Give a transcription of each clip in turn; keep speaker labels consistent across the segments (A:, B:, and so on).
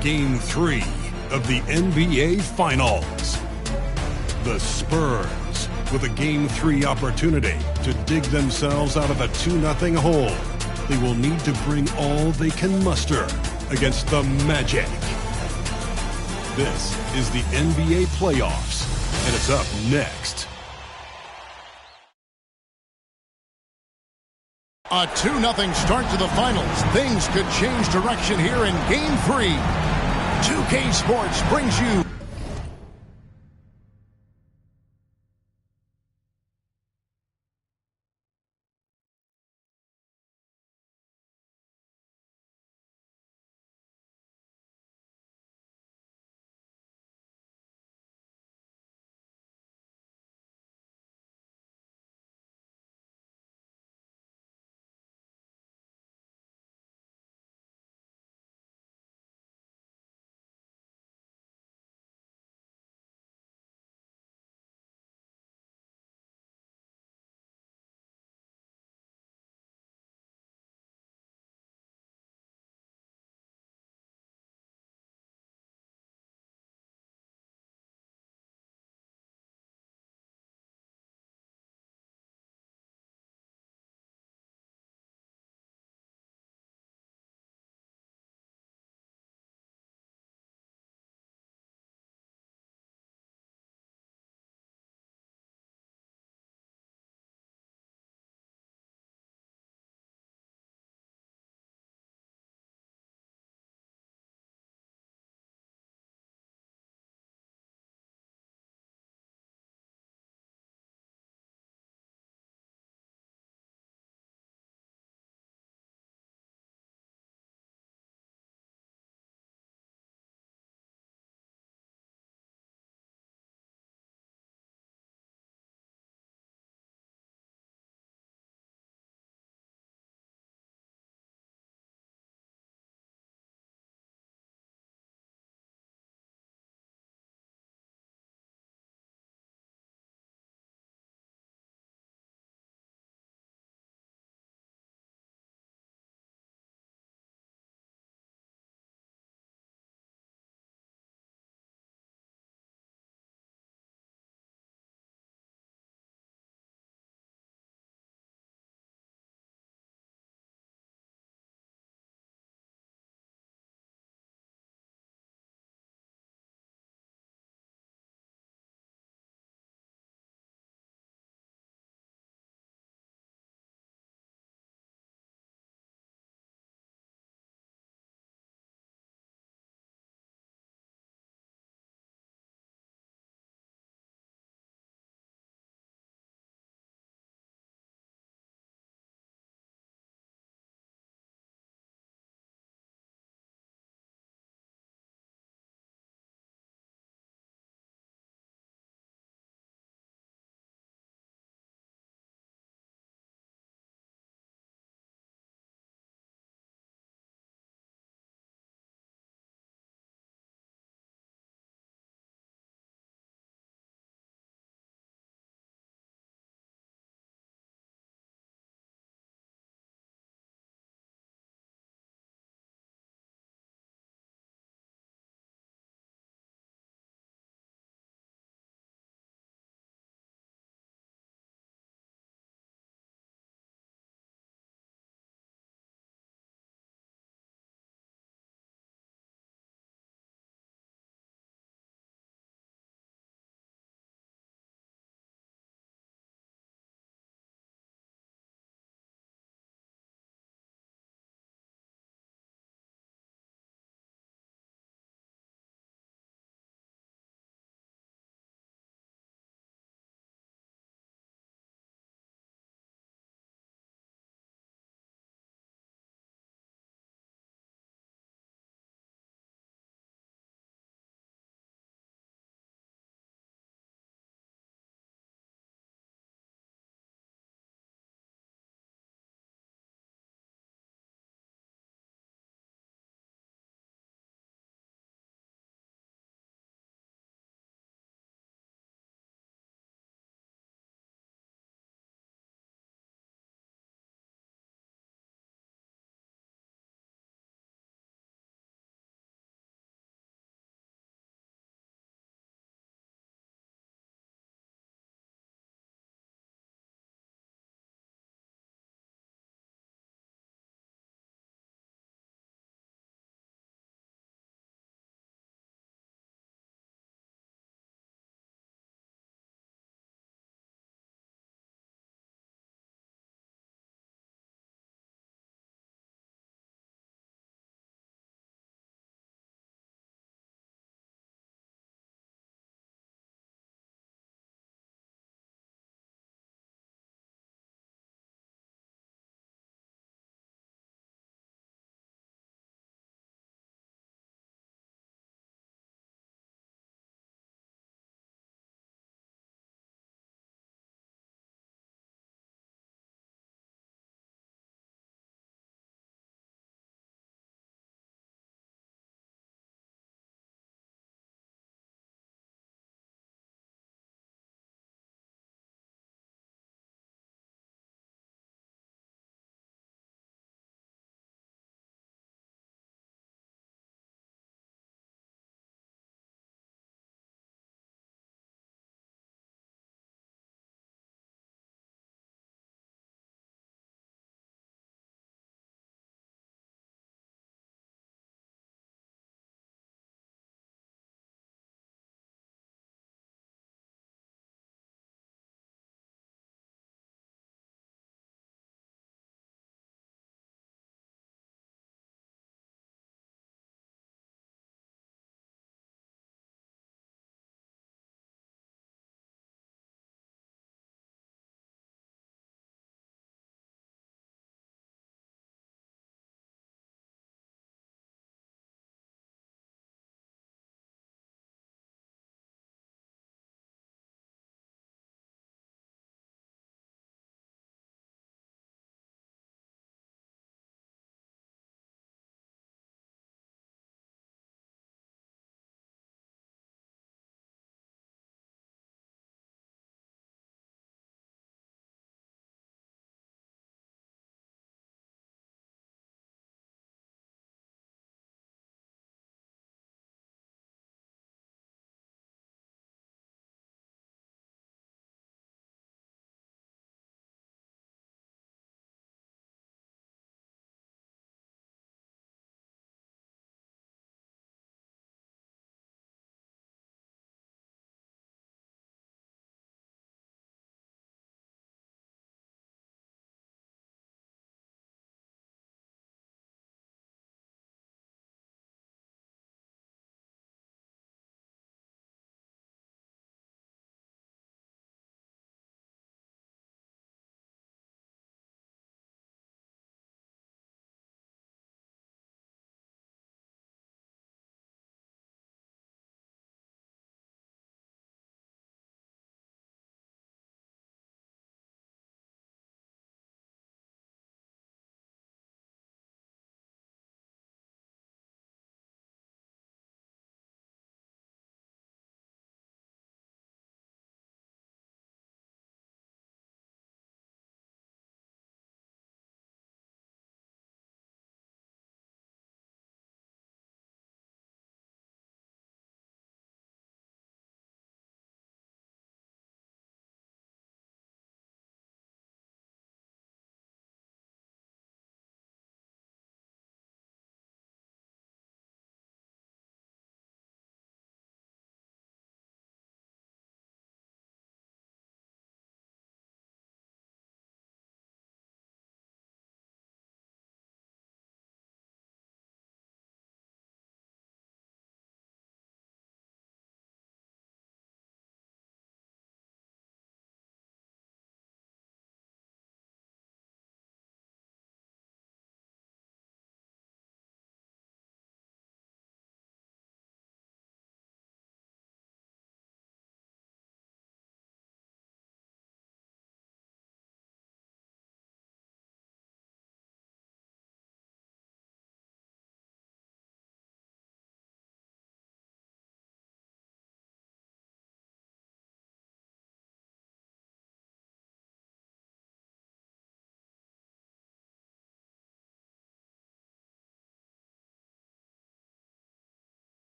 A: Game 3 of the NBA Finals. The Spurs, with a Game 3 opportunity to dig themselves out of a 2-0 hole. They will need to bring all they can muster against the Magic. This is the NBA playoffs, and it's up next.
B: A 2-0 start to the finals. Things could change direction here in Game 3. 2K Sports brings you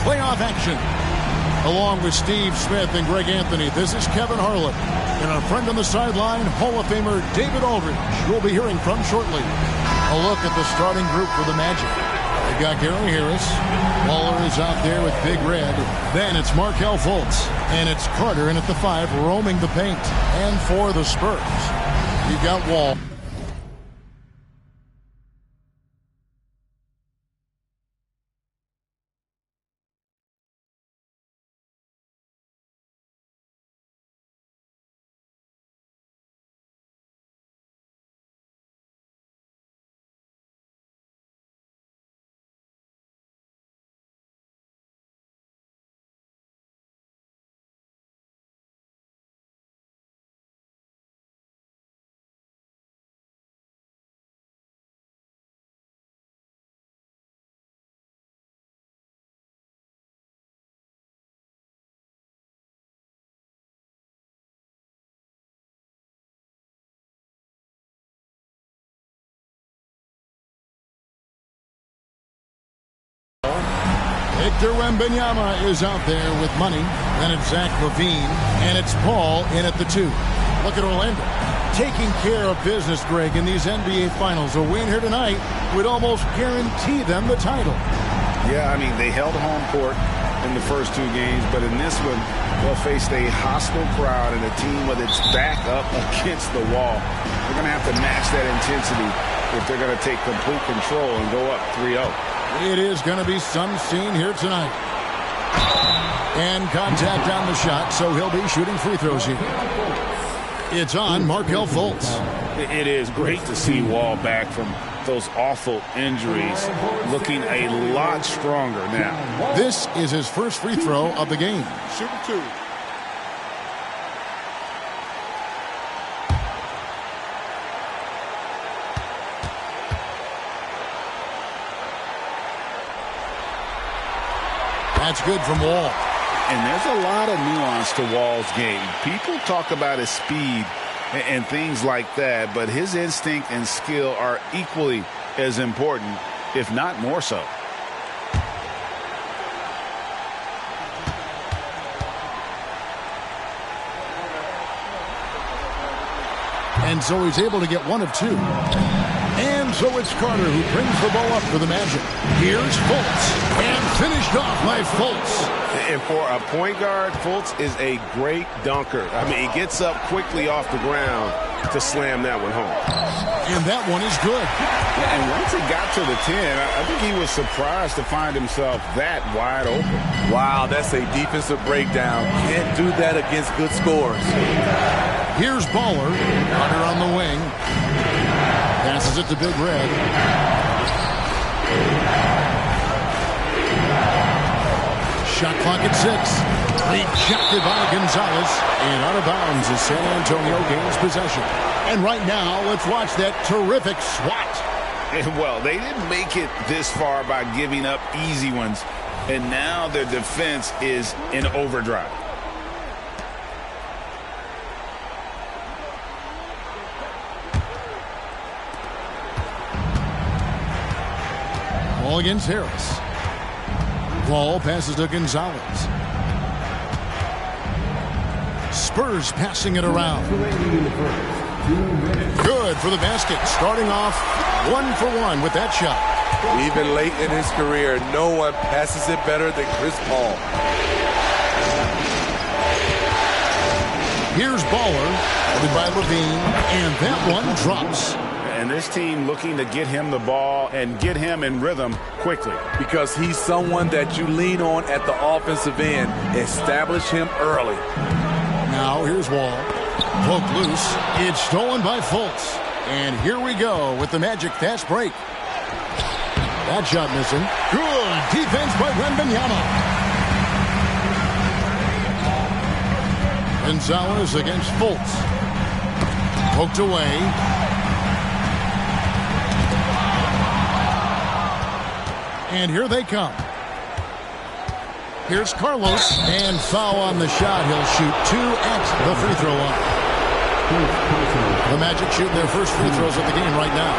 B: playoff action. Along with Steve Smith and Greg Anthony, this is Kevin Harlan. And our friend on the sideline, Hall of Famer David Aldridge, we'll be hearing from shortly. A look at the starting group for the Magic. They've got Gary Harris. Waller is out there with Big Red. Then it's Markelle Fultz. And it's Carter in at the 5, roaming the paint. And for the Spurs, you've got Wall. Victor Wembanyama is out there with money. Then it's Zach LaVine. And it's Paul in at the 2. Look at Orlando. Taking care of business, Greg, in these NBA Finals. A win here tonight would almost guarantee them the title.
C: Yeah, I mean, they held home court in the first 2 games, but in this one, they'll face a hostile crowd and a team with its back up against the wall. They're going to have to match that intensity if they're going to take complete control and go up 3-0.
B: It is going to be some scene here tonight. And contact on the shot, so he'll be shooting free throws here. It's on Markelle Fultz.
C: It is great to see Wall back from those awful injuries, looking a lot stronger now.
B: This is his first free throw of the game.
D: Shooting 2.
B: That's good from Wall.
C: And there's a lot of nuance to Wall's game. People talk about his speed and things like that, but his instinct and skill are equally as important, if not more so.
B: And so he's able to get 1 of 2. And so it's Carter who brings the ball up for the Magic. Here's Fultz. And finished off by Fultz.
E: And for a point guard, Fultz is a great dunker. I mean, he gets up quickly off the ground to slam that one home.
B: And that one is good.
C: Yeah, and once he got to the 10, I think he was surprised to find himself that wide open.
D: Wow, that's a defensive breakdown. Can't do that against good scores.
B: Here's Baller. Carter on the wing. Passes it to Big Red. Shot clock at 6. Rejected by Gonzalez. And out of bounds as San Antonio gains possession. And right now, let's watch that terrific swat.
C: And well, they didn't make it this far by giving up easy ones. And now their defense is in overdrive.
B: Ball against Harris. Ball passes to Gonzalez. Spurs passing it around. Good for the basket. Starting off 1 for 1 with that shot.
D: Even late in his career, no one passes it better than Chris Paul.
B: Here's Baller, headed by LaVine, and that one drops.
C: And this team looking to get him the ball and get him in rhythm quickly.
D: Because he's someone that you lean on at the offensive end. Establish him early.
B: Now here's Wall. Poked loose. It's stolen by Fultz. And here we go with the Magic fast break. That shot missing. Good defense by Wembanyama. Gonzalez against Fultz. Poked away. And here they come. Here's Carlos. And foul on the shot. He'll shoot 2 at the free throw line. The Magic shooting their first free throws of the game right now.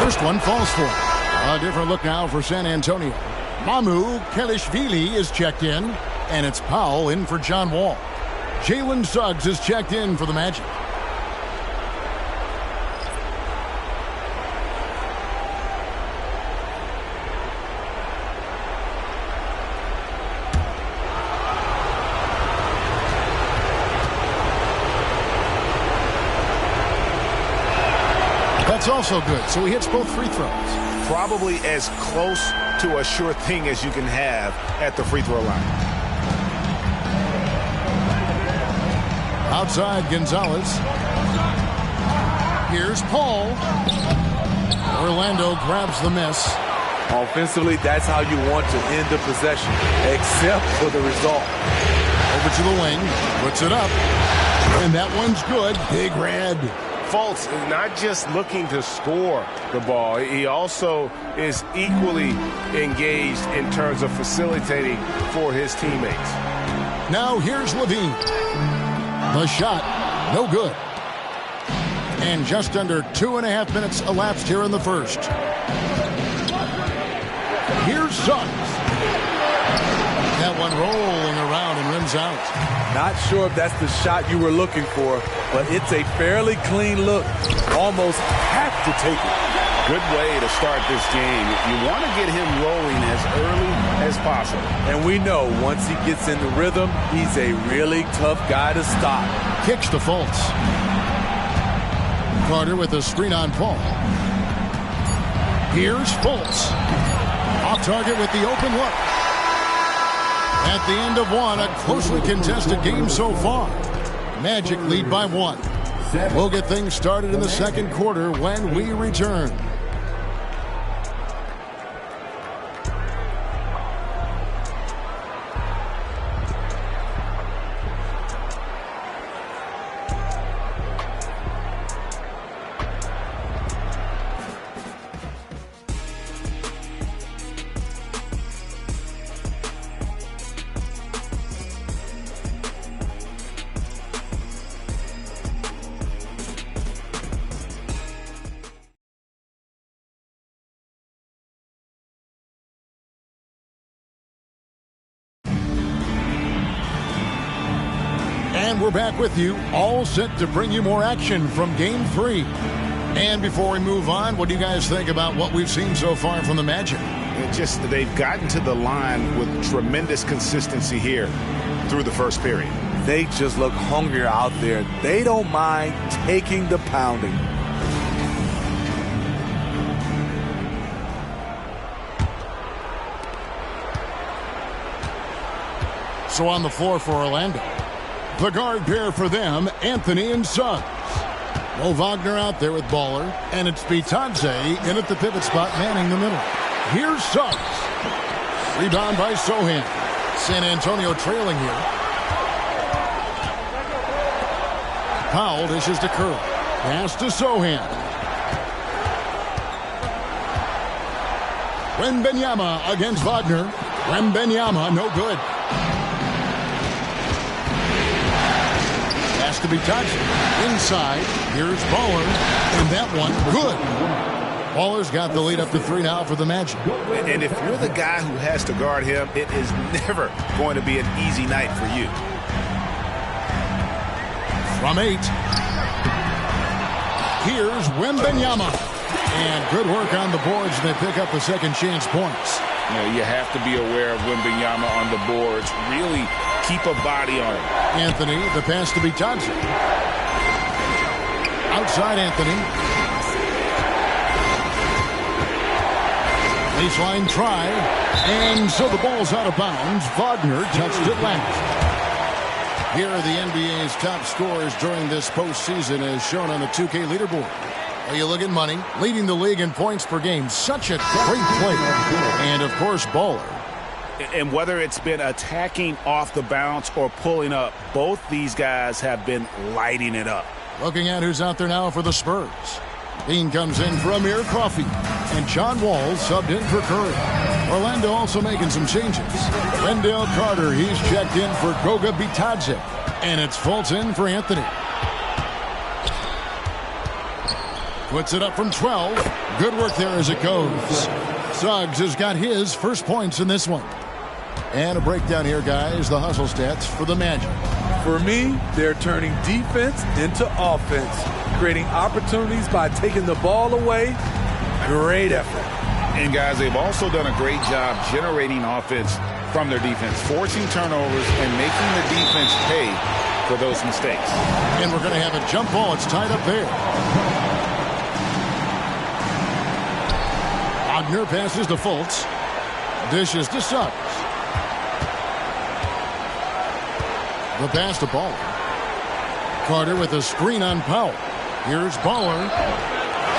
B: First one falls for him. A different look now for San Antonio. Mamu Kelishvili is checked in, and it's Powell in for John Wall. Jalen Suggs is checked in for the Magic. That's also good, so he hits both free throws.
C: Probably as close to a sure thing as you can have at the free throw line.
B: Outside Gonzalez. Here's Paul. Orlando grabs the miss.
D: Offensively, that's how you want to end the possession, except for the result.
B: Over to the wing, puts it up, and that one's good. Big red.
E: Fultz is not just looking to score the ball. He also is equally engaged in terms of facilitating for his teammates.
B: Now here's Levine. The shot, no good. And just under 2.5 minutes elapsed here in the first. Here's Suggs. That one rolling around and rims out.
D: Not sure if that's the shot you were looking for, but it's a fairly clean look. Almost have to take it.
C: Good way to start this game. You want to get him rolling as early as possible.
D: And we know once he gets in the rhythm, he's a really tough guy to stop.
B: Kicks to Fultz. Carter with a screen on Paul. Here's Fultz. Off target with the open look. At the end of one, a closely contested game so far. Magic lead by 1. We'll get things started in the second quarter when we return. And we're back with you, all set to bring you more action from Game 3. And before we move on, what do you guys think about what we've seen so far from the Magic?
C: They've gotten to the line with tremendous consistency here through the first period.
D: They just look hungrier out there. They don't mind taking the pounding.
B: So on the floor for Orlando. The guard pair for them, Anthony and Suggs. Mo Wagner out there with Baller, and it's Bitadze in at the pivot spot, manning the middle. Here's Suggs. Rebound by Sohan. San Antonio trailing here. Powell dishes to Curry. Pass to Sohan. Wembanyama against Wagner. Wembanyama, no good. To be touched inside. Here's Baller, and that one good. Baller's got the lead up to 3 now for the Magic.
C: And if you're the guy who has to guard him, it is never going to be an easy night for you.
B: From 8, here's Wembanyama, and good work on the boards. They pick up the second chance points.
C: You have to be aware of Wembanyama on the boards. Really keep a body on him.
B: Anthony, the pass to Bitadze. Outside Anthony. Baseline try. And so the ball's out of bounds. Wagner touched it last. Here are the NBA's top scorers during this postseason as shown on the 2K leaderboard. Well, you look at money, leading the league in points per game. Such a great play. And, of course, Baller.
C: And whether it's been attacking off the bounce or pulling up, both these guys have been lighting it up.
B: Looking at who's out there now for the Spurs. Dean comes in for Amir Coffey. And John Wall subbed in for Curry. Orlando also making some changes. Wendell Carter, he's checked in for Goga Bitadze. And it's Fultz in for Anthony. Puts it up from 12. Good work there as it goes. Suggs has got his first points in this one. And a breakdown here, guys. The hustle stats for the Magic.
D: For me, they're turning defense into offense, creating opportunities by taking the ball away. Great effort.
C: And, guys, they've also done a great job generating offense from their defense, forcing turnovers and making the defense pay for those mistakes.
B: And we're going to have a jump ball. It's tied up there. Wagner passes to Fultz. Dishes to Suggs. The pass to Ball. Carter with a screen on Powell. Here's Baller.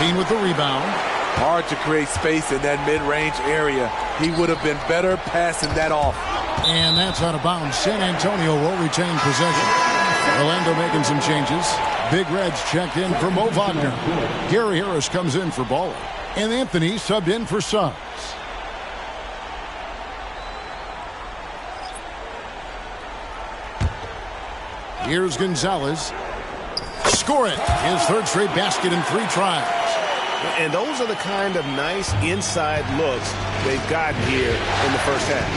B: Dean with the rebound.
D: Hard to create space in that mid-range area. He would have been better passing that off.
B: And that's out of bounds. San Antonio will retain possession. Orlando making some changes. Big Reds checked in for Mo Wagner. Gary Harris comes in for Baller. And Anthony subbed in for Suggs. Here's Gonzalez. Score it. His third straight basket in 3 tries.
E: And those are the kind of nice inside looks they've gotten here in the first half.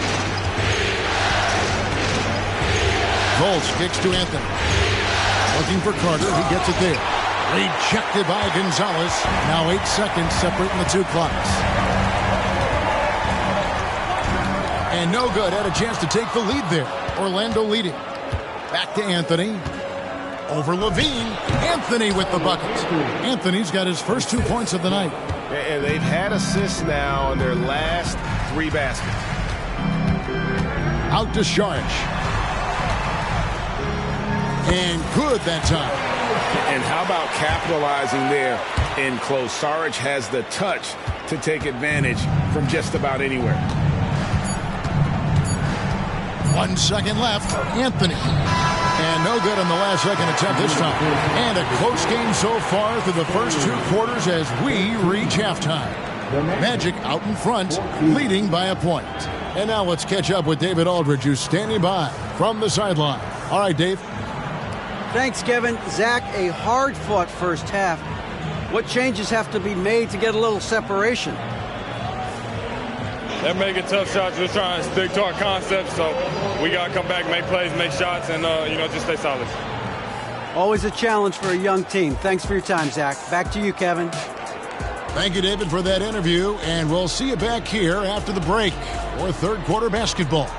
B: Colts kicks to Anthony. Looking for Carter. He gets it there. Rejected by Gonzalez. Now 8 seconds separating the 2 clocks. And no good. Had a chance to take the lead there. Orlando leading. Back to Anthony. Over Levine. Anthony with the bucket. Anthony's got his first 2 points of the night.
E: And they've had assists now in their last 3 baskets.
B: Out to Saric. And good that time.
C: And how about capitalizing there in close? Saric has the touch to take advantage from just about anywhere.
B: 1 second left. Anthony. And no good on the last second attempt this time. And a close game so far through the first 2 quarters as we reach halftime. Magic out in front, leading by a point. And now let's catch up with David Aldridge, who's standing by from the sideline. All right, Dave.
F: Thanks, Kevin. Zach, a hard-fought first half. What changes have to be made to get a little separation?
G: They're making tough shots. We're trying to stick to our concept, so we got to come back, make plays, make shots, and, just stay solid.
F: Always a challenge for a young team. Thanks for your time, Zach. Back to you, Kevin.
B: Thank you, David, for that interview, and we'll see you back here after the break for third quarter basketball.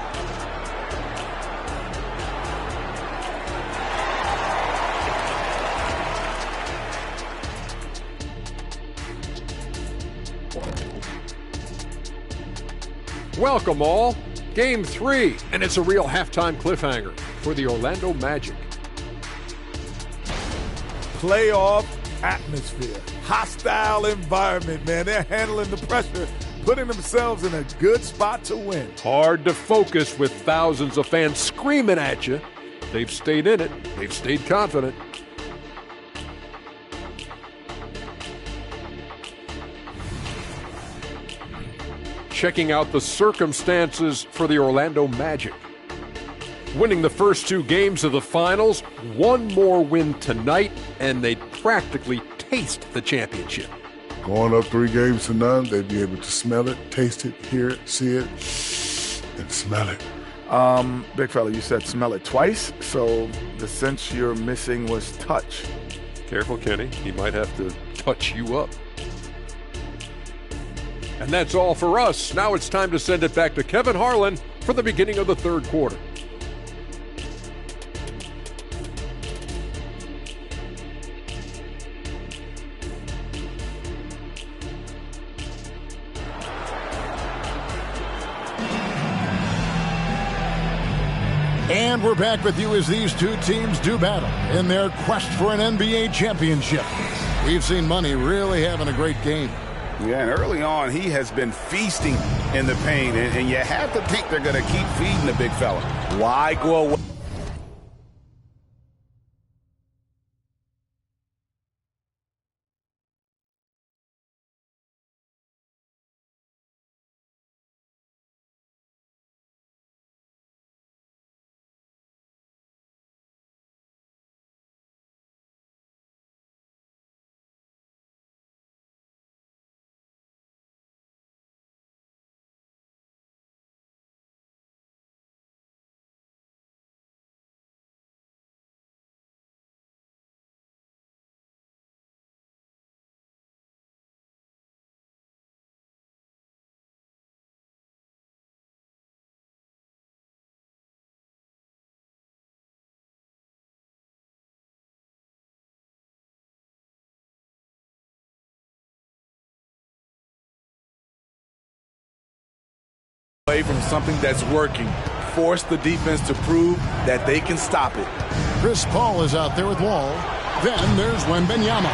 H: Welcome all. Game 3, and it's a real halftime cliffhanger for the Orlando Magic.
I: Playoff atmosphere. Hostile environment, man. They're handling the pressure, putting themselves in a good spot to win.
H: Hard to focus with thousands of fans screaming at you. They've stayed in it. They've stayed confident. Checking out the circumstances for the Orlando Magic. Winning the first 2 games of the finals, 1 more win tonight, and they'd practically taste the championship.
J: Going up 3 games to none, they'd be able to smell it, taste it, hear it, see it, and smell it.
I: Big fella, you said smell it twice, so the sense you're missing was touch.
H: Careful, Kenny. He might have to touch you up. And that's all for us. Now it's time to send it back to Kevin Harlan for the beginning of the third quarter.
B: And we're back with you as these 2 teams do battle in their quest for an NBA championship. We've seen Money really having a great game.
C: Yeah, and early on, he has been feasting in the paint, and you have to think they're going to keep feeding the big fella.
I: Why go away?
D: away from something that's working. Force the defense to prove that they can stop it.
B: Chris Paul is out there with Wall. Then there's Wembanyama.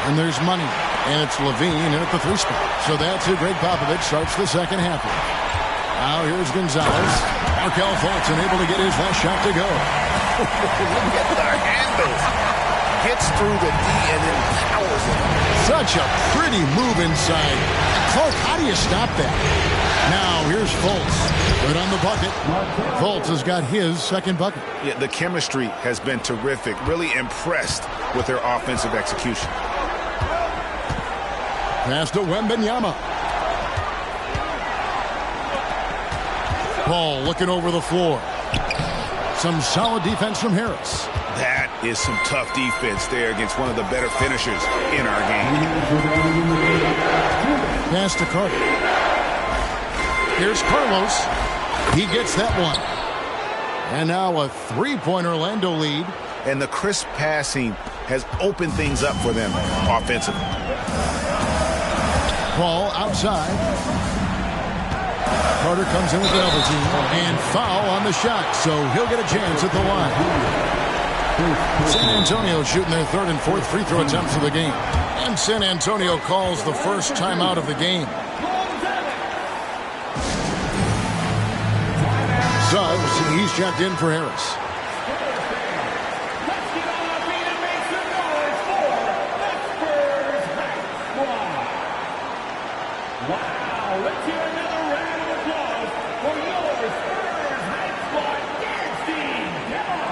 B: And there's Money. And it's Levine in at the 3 spot. So that's who Greg Popovich starts the second half with. Now here's Gonzalez. Markelle Fultz unable to get his last shot to go.
C: Look at the handles. Gets through the D and then powers it.
B: Such a pretty move inside. Clark, how do you stop that? Now here's Fultz. Right on the bucket. Fultz has got his second bucket.
C: Yeah, the chemistry has been terrific. Really impressed with their offensive execution.
B: Pass to Wembanyama. Paul looking over the floor. Some solid defense from Harris.
C: That is some tough defense there against one of the better finishers in our game.
B: Pass to Carter. Here's Carlos. He gets that one. And now a 3-point Orlando lead.
C: And the crisp passing has opened things up for them offensively.
B: Paul outside. Carter comes in with the double team. And foul on the shot, so he'll get a chance at the line. San Antonio shooting their third and fourth free throw attempts of the game. And San Antonio calls the first timeout of the game. Subs, he's checked in for Harris.
K: Wow, let's hear another round of applause for your Spurs High Squad dance team. Come on.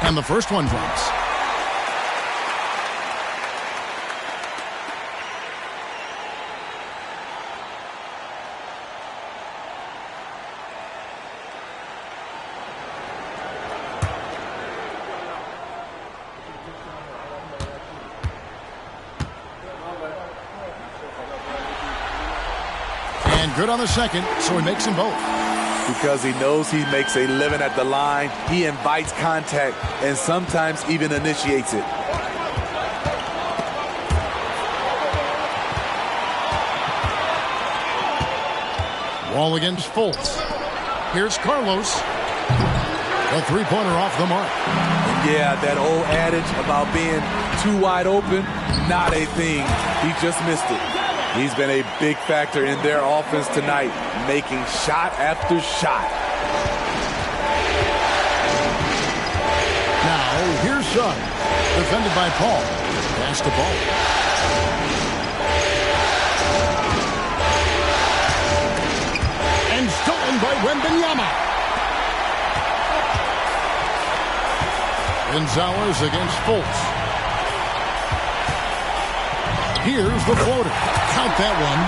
B: And the first one drops. And good on the second, so he makes them both.
D: Because he knows he makes a living at the line, he invites contact and sometimes even initiates it.
B: Wall against Fultz. Here's Carlos. A three-pointer off the mark.
D: Yeah, that old adage about being too wide open, not a thing. He just missed it. He's been a big factor in their offense tonight, making shot after shot.
B: Now, here's Suggs, defended by Paul. Pass the ball. And stolen by Wembanyama. Gonzalez against Fultz. Here's the floater. Count that one.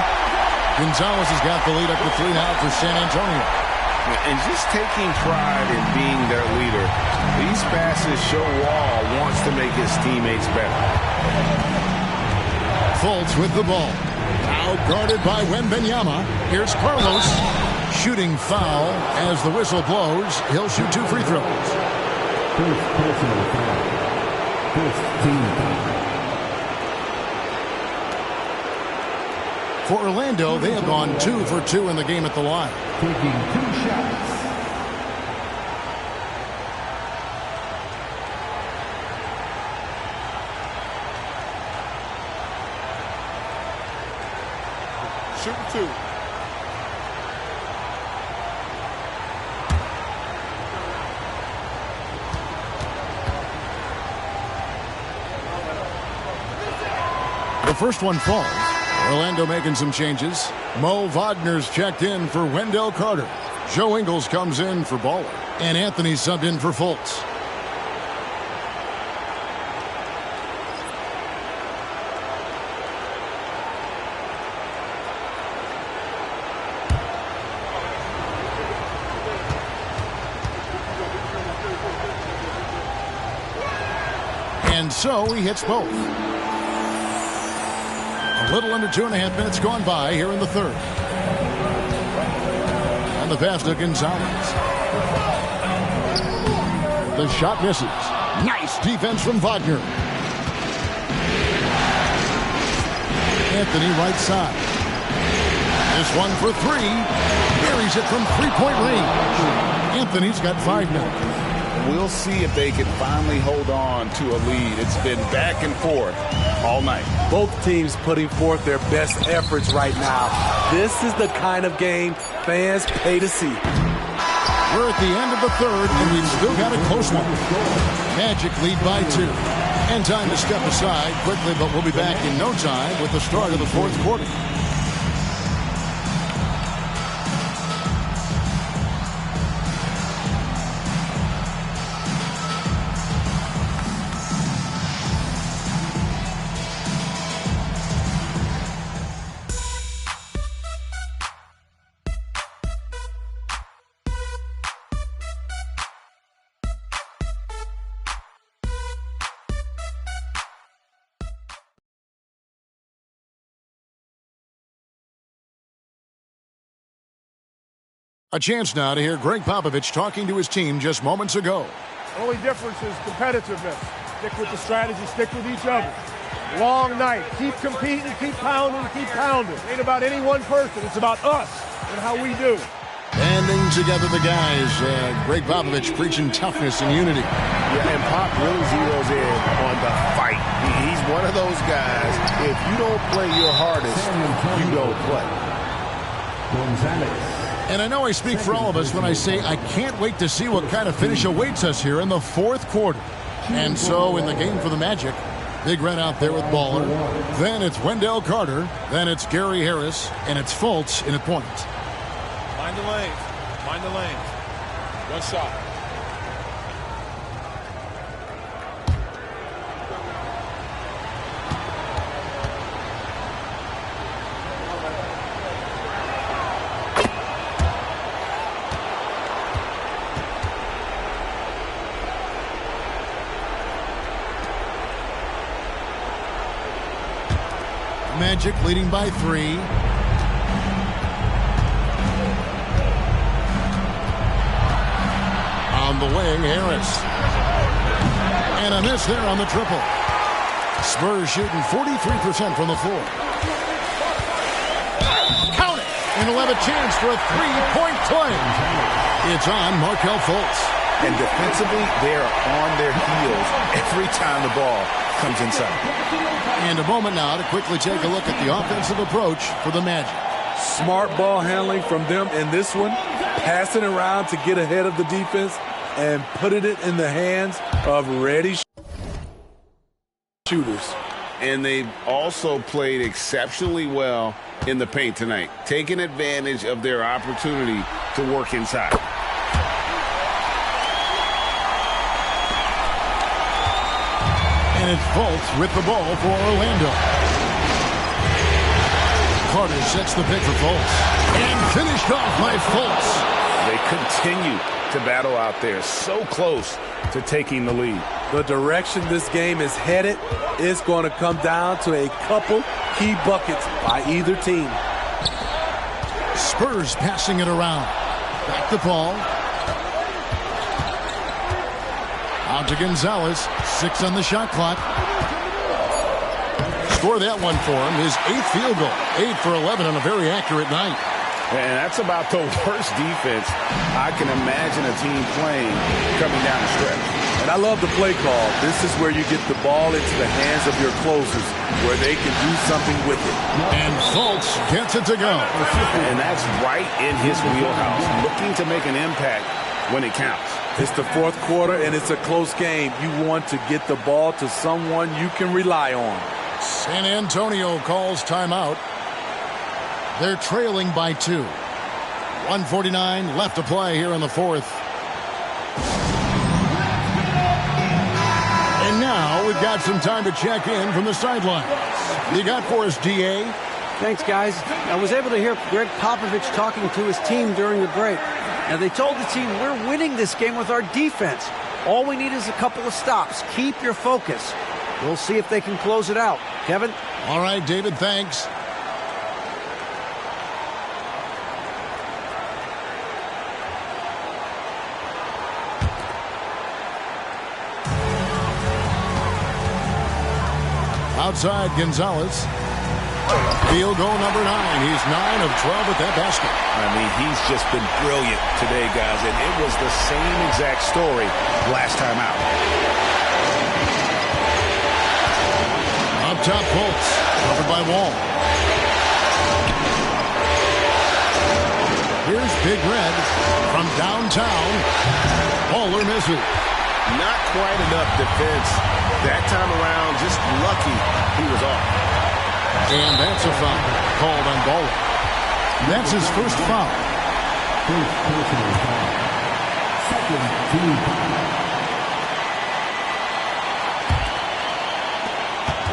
B: Gonzalez has got the lead up to 3 now for San Antonio.
C: And just taking pride in being their leader, these passes show Wall wants to make his teammates better.
B: Fultz with the ball. Now guarded by Wembanyama. Here's Carlos. Shooting foul as the whistle blows. He'll shoot 2 free throws.
K: First personal foul. First team foul.
B: For Orlando, they have gone 2 for 2 in the game at the line.
K: Taking 2 shots.
B: Shooting 2. The first one falls. Orlando making some changes. Mo Wagner's checked in for Wendell Carter. Joe Ingles comes in for Baller. And Anthony subbed in for Fultz. And so he hits both. A little under 2.5 minutes gone by here in the third. And the pass to Gonzalez. The shot misses. Nice defense from Wagner. Anthony right side. This one for three. Buries it from three-point range. Anthony's got 5 now.
C: We'll see if they can finally hold on to a lead. It's been back and forth all night.
D: Both teams putting forth their best efforts right now. This is the kind of game fans pay to see.
B: We're at the end of the third, and we've still got a close one. Magic lead by 2. And time to step aside quickly, but we'll be back in no time with the start of the fourth quarter. A chance now to hear Greg Popovich talking to his team just moments ago.
L: The only difference is competitiveness. Stick with the strategy, stick with each other. Long night. Keep competing, keep pounding, keep pounding. It ain't about any one person. It's about us and how we do.
B: Banding together the guys. Greg Popovich preaching toughness and unity.
E: Yeah, and Pop really zeroes in on the fight. He's one of those guys, if you don't play your hardest, you don't play.
B: And I know I speak for all of us when I say I can't wait to see what kind of finish awaits us here in the fourth quarter. And so in the game for the Magic, Big Red out there with Baller. Then it's Wendell Carter. Then it's Gary Harris. And it's Fultz in at point.
L: Mind the lanes. Mind the lanes. One shot.
B: Magic leading by 3. On the way, Harris. And a miss there on the triple. Spurs shooting 43% from the floor. Count it! And he'll have a chance for a three-point play. It's on Markelle Fultz.
C: And defensively, they're on their heels every time the ball comes inside.
B: And a moment now to quickly take a look at the offensive approach for the Magic.
D: Smart ball handling from them in this one. Passing around to get ahead of the defense and putting it in the hands of ready shooters.
C: And they've also played exceptionally well in the paint tonight, taking advantage of their opportunity to work inside.
B: And it's Fultz with the ball for Orlando. Carter sets the pick for Fultz. And finished off by Fultz.
C: They continue to battle out there, so close to taking the lead.
D: The direction this game is headed is going to come down to a couple key buckets by either team.
B: Spurs passing it around. Back to Paul. Out to Gonzalez. 6 on the shot clock. Score that one for him. His 8th field goal. 8 for 11 on a very accurate night.
C: And that's about the worst defense I can imagine a team playing coming down the stretch.
D: And I love the play call. This is where you get the ball into the hands of your closers, where they can do something with it.
B: And Fultz gets it to go.
C: And that's right in his wheelhouse, looking to make an impact when it counts.
D: It's the fourth quarter, and it's a close game. You want to get the ball to someone you can rely on.
B: San Antonio calls timeout. They're trailing by 2. 1:49 left to play here in the fourth. And now we've got some time to check in from the sidelines. You got for us, D.A.?
F: Thanks, guys. I was able to hear Greg Popovich talking to his team during the break. Now, they told the team, we're winning this game with our defense. All we need is a couple of stops. Keep your focus. We'll see if they can close it out. Kevin?
B: All right, David, thanks. Outside, Gonzalez. Field goal number 9. He's 9 of 12 at that basket.
C: I mean, he's just been brilliant today, guys, and it was the same exact story last time out.
B: Up top, Fultz, covered by Wall. Here's Big Red from downtown. Bowler misses.
C: Not quite enough defense that time around. Just lucky he was off.
B: And that's a foul called on Bowler. That's his first foul.
K: First personal foul. Second team foul.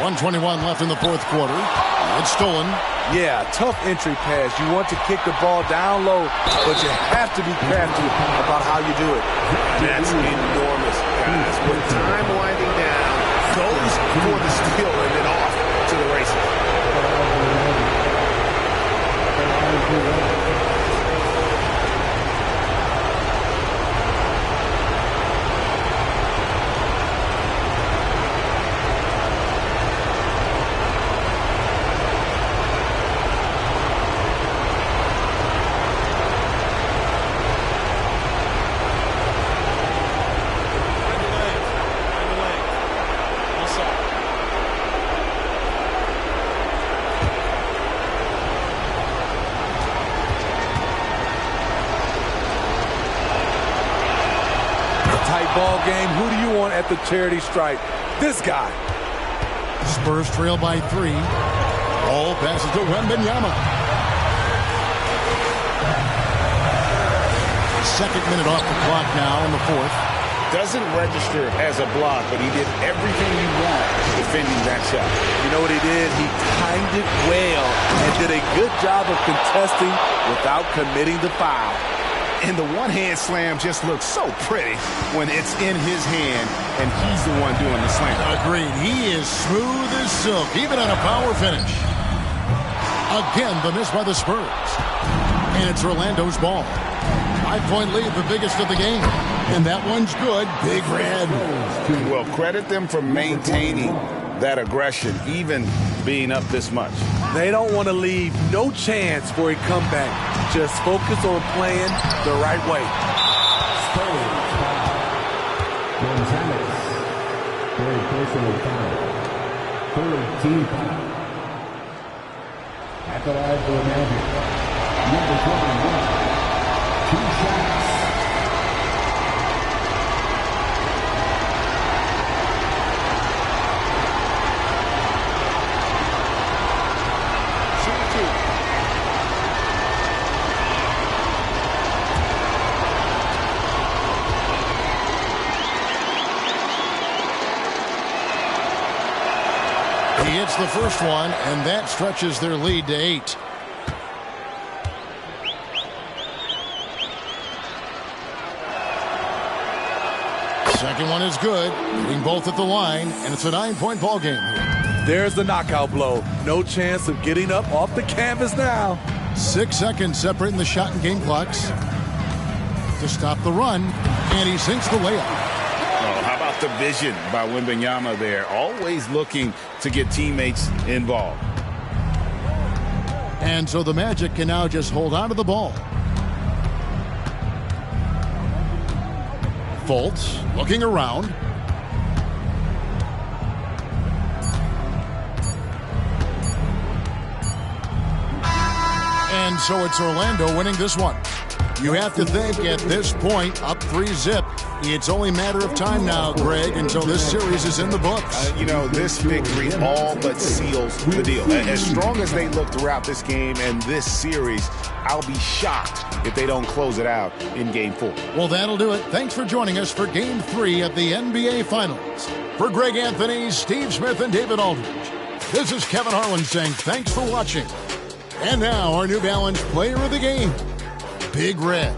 B: 1:21 left in the fourth quarter. It's stolen.
D: Yeah, tough entry pass. You want to kick the ball down low, but you have to be crafty about how you do it.
C: That's enormous, guys. With time winding down, goes for the steal and then off to the races.
D: Ball game. Who do you want at the charity stripe? This guy.
B: Spurs trail by 3. All passes to Wembanyama. Second minute off the clock now in the fourth.
C: Doesn't register as a block, but he did everything you want defending that shot.
D: You know what he did? He timed it well and did a good job of contesting without committing the foul.
C: And the one-hand slam just looks so pretty when it's in his hand and he's the one doing the slam.
B: Agreed. He is smooth as silk, even on a power finish. Again, the miss by the Spurs. And it's Orlando's ball. 5-point lead, the biggest of the game. And that one's good. Big Red.
C: Well, credit them for maintaining that aggression, even being up this much.
D: They don't want to leave no chance for a comeback. Just focus on playing the right way.
K: Gonzalez. Third personal foul. Third team foul. At the line for the Magic. Number 21. 2 shots.
B: He hits the first one, and that stretches their lead to 8. Second one is good, hitting both at the line, and it's a 9-point ball game.
D: There's the knockout blow. No chance of getting up off the canvas now.
B: 6 seconds separating the shot and game clocks to stop the run, and he sinks the layup.
C: Oh, how about the vision by Wembanyama there? Always looking to get teammates involved.
B: And so the Magic can now just hold on to the ball. Fultz looking around. And so it's Orlando winning this one. You have to think at this point, up 3-zip, it's only a matter of time now, Greg, until this series is in the books.
C: You know, this victory all but seals the deal. As strong as they look throughout this game and this series, I'll be shocked if they don't close it out in Game 4.
B: Well, that'll do it. Thanks for joining us for Game 3 of the NBA Finals. For Greg Anthony, Steve Smith, and David Aldridge, this is Kevin Harlan saying thanks for watching. And now, our New Balance player of the game, Big Red.